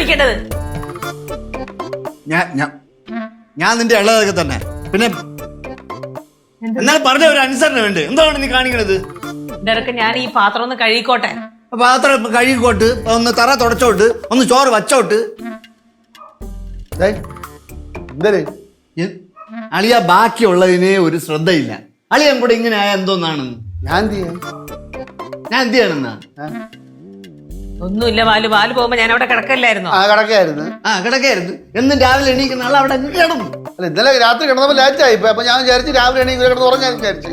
ചോദിക്കേണ്ടത്? ഞാൻ നിന്റെ ഇളതൊക്കെ തന്നെ. പിന്നെ എന്നാലും പറഞ്ഞ ഒരു അനുസരണ വേണ്ടേ? എന്താണ് നീ കാണിക്കണത്? ഇടയ്ക്ക് ഞാൻ ഈ പാത്രം ഒന്ന് കഴുകിക്കോട്ടെ. പാത്രം കഴുകിക്കോട്ട്, ഒന്ന് തറ തുടച്ചോട്ട്, ഒന്ന് ചോറ് വച്ചോട്ട്. അളിയ ബാക്കിയുള്ളതിനെ ഒരു ശ്രദ്ധയില്ല. അളിയൻ കൂടെ ഇങ്ങനെ ആയ എന്തോന്നാണ്? ഞാൻ എന്ത് ചെയ്യണെന്നാ? ഒന്നുമില്ല. വാല് പോകുമ്പോ ഞാൻ അവിടെ കിടക്കല്ലായിരുന്നോ? കിടക്കായിരുന്നു. എന്നും രാവിലെ എണീക്കുന്ന ആൾ അവിടെ കിടന്നു. അല്ല, ഇന്നലെ രാത്രി കിടന്നപ്പോ ലേറ്റായി. അപ്പൊ ഞാൻ വിചാരിച്ചു രാവിലെ എണീക്ക് കിടന്ന് ഉറങ്ങാൻ വിചാരിച്ചു.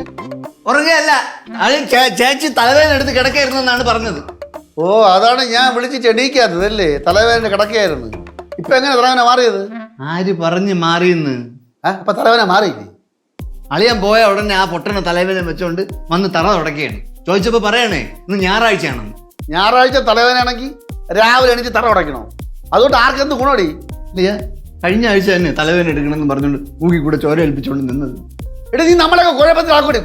ഉറങ്ങയല്ല, അളി ചേച്ചി തലവേദന എടുത്ത് കിടക്കായിരുന്നു എന്നാണ് പറഞ്ഞത്. ഓ, അതാണ് ഞാൻ വിളിച്ച് ചെണീക്കാത്തത് അല്ലേ? തലവേദന കിടക്കായിരുന്നു. ഇപ്പൊ എങ്ങനെ തലവേദന മാറിയത്? ആര് പറഞ്ഞ് മാറിയെന്ന്? അപ്പൊ തലവേദന മാറിയില്ലേ? അളിയാൻ പോയ ഉടനെ ആ പൊട്ടനെ തലവേദന വെച്ചോണ്ട് വന്ന് തറ തുടക്കുകയാണ്. ചോദിച്ചപ്പോ പറയണേ ഇന്ന് ഞായറാഴ്ചയാണെന്ന്. ഞായറാഴ്ച തലവേദന ആണെങ്കിൽ രാവിലെ എണീച്ച് തറ ഉടയ്ക്കണോ? അതുകൊണ്ട് ആർക്കെന്ത് ഗുണോടി? ഇല്ല, കഴിഞ്ഞ ആഴ്ച തന്നെ തലവേദന എടുക്കണമെന്ന് പറഞ്ഞോണ്ട് മൂക്കി കൂടെ ചോര ഏൽപ്പിച്ചോണ്ട് നിന്നത്. എടി, നീ നമ്മളൊക്കെ കുഴപ്പത്തിലാക്കൂടി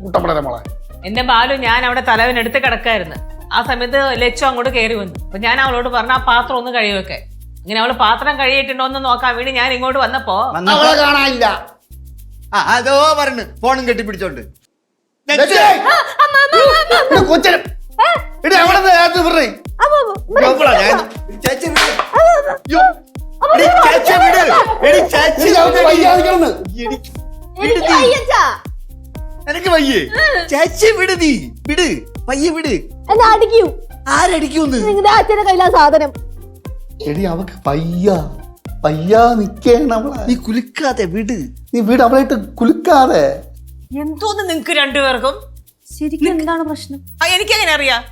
മുട്ടപ്പട നമ്മളെ. എന്റെ ബാലു, ഞാൻ അവിടെ തലവേദന എടുത്ത് കിടക്കായിരുന്നു. ആ സമയത്ത് ലച്ചു അങ്ങോട്ട് കയറി വന്നു. അപ്പൊ ഞാൻ അവളോട് പറഞ്ഞ ആ പാത്രം ഒന്ന് കഴിവൊക്കെ. ഇങ്ങനെ അവള് പാത്രം കഴിയിട്ടുണ്ടോ എന്ന് നോക്കാൻ വേണ്ടി ഞാൻ ഇങ്ങോട്ട് വന്നപ്പോ അവളെ കാണാനില്ല. അതോ പറഞ്ഞു ഫോണും കെട്ടിപ്പിടിച്ചോണ്ട്. കൊച്ചനും എനിക്ക് വയ്യേ. ചേച്ചി വിട്, നീ വിട്, പയ്യെ വിട്. ആരടിക്കൂന്ന്? അച്ഛന്റെ കയ്യിലാ സാധനം. എടി, അവക്ക് പയ്യാ നിക്കേണ. നീ കുലുക്കാതെ വിട്. നീ വീട് അവളായിട്ട് കുലുക്കാതെ. എന്തോന്ന് നിങ്ങക്ക് രണ്ടുപേർക്കും? ശരിക്കും എന്താണ് പ്രശ്നം? എനിക്കെങ്ങനെ അറിയാം?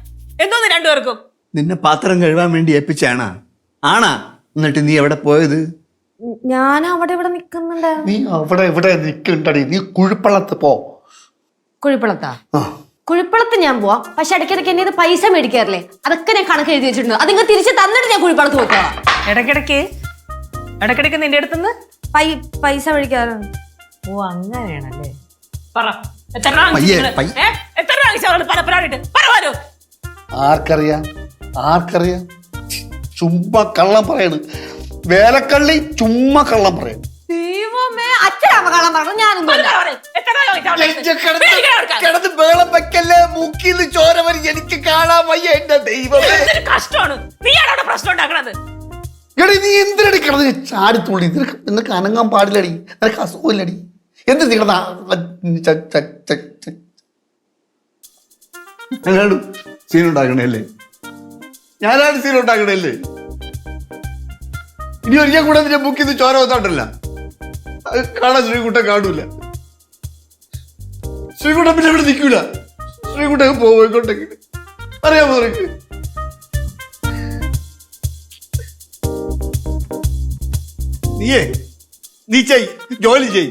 എന്തോന്ന് രണ്ടുപേർക്കും? നിന്നെ പാത്രം കഴുകാൻ വേണ്ടി ഏൽപ്പിച്ചാണാ? ആണാ? എന്നിട്ട് നീ എവിടെ പോയത്? ഞാൻ അവിടെ ഇവിടെ നിക്കുന്നുണ്ട്. നീ അവിടെ ഇവിടെ നിക്കണ്ടടി. നീ കുഴിപ്പള്ളത്ത് പോ. കുഴിപ്പള്ളത്താ? കുഴിപ്പള്ളത്ത് ഞാൻ പോവാം. പക്ഷെ ഇടയ്ക്കിടയ്ക്ക് എന്നെ പൈസ മേടിക്കാറില്ലേ? അതൊക്കെ ഞാൻ കണക്ക് എഴുതി വെച്ചിട്ടുണ്ട്. അതിങ്ങ് തിരിച്ച് തന്നിട്ട് ഞാൻ കുഴിപ്പള്ളത്ത് പോയിക്കോളാം. ഇടയ്ക്കിടയ്ക്ക് നിന്റെ അടുത്തുനിന്ന് പൈസ മേടിക്കാറുണ്ട്. ഓ, അങ്ങനെയാണല്ലേ? പറ. ആർക്കറിയാം? ചുമ്മാ കള്ളം പറയണ്. വേലക്കള്ളി ചുമ്മാ കള്ളം പറയണ്. ദൈവമേ, അച്ഛനാമ കള്ളം പറഞ്ഞു. ഞാനൊന്നും കിടന്ന് വേളം വെക്കല്ലേ. മൂക്കിന്ന് ചോര വരി. എനിക്ക് കാണാൻ വയ്യ. എന്റെ ദൈവമേ, കഷ്ടമാണ്. നീയാണോ പ്രശ്നം ഉണ്ടാക്കണത്? എടി, നീ എന്തിനടി കിടന്ന് ചാടിത്തുള്ളി? നിനക്ക് അനങ്ങാൻ പാടില്ലടി. നിനക്ക് അസുഖമില്ലടി. എന്ത് നിങ്ങളുടെ സീനുണ്ടാക്കണല്ലേ? ഞാനാണ് സീനുണ്ടാക്കണല്ലേ? ഇനി ഒരിക്കൽ കൂടെ നിന്റെ ബുക്കിന്ന് ചോര വന്നോട്ടല്ല. കാണാൻ ശ്രീകുട്ടൻ കാണൂല. ശ്രീകുട്ടൻ പിന്നെ ഇവിടെ നിൽക്കൂല. ശ്രീകുട്ടൻ പോയിക്കൊണ്ടെങ്കിൽ അറിയാമോ നിനക്ക്? നീ ജോലി ചെയ്.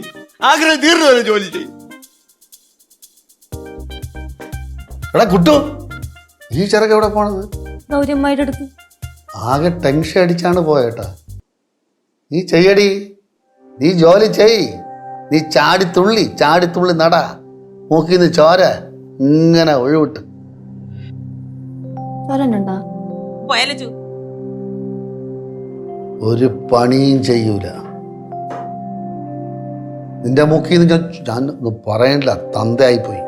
ആഗ്രഹം തീർന്നു വരെ ജോലി ചെയ്. എടാ കുട്ടു, ഈ ചെറുക്ക് എവിടെ പോണത്? ഗൗരിയമ്മയുടെ അടുത്ത്. ആകെ ടെൻഷൻ അടിച്ചാണ് പോയേട്ടാ. നീ ചെയ്യടി, നീ ജോലി ചെയ്. നീ ചാടിത്തുള്ളി നട. മൂക്കിന്ന് ചോര ഇങ്ങനെ ഒഴിവിട്ട്. ഒരു പണിയും ചെയ്യൂല. നിന്റെ മൂക്കിന്ന് ഞാൻ പറയണില്ല, തന്തയായിപ്പോയി.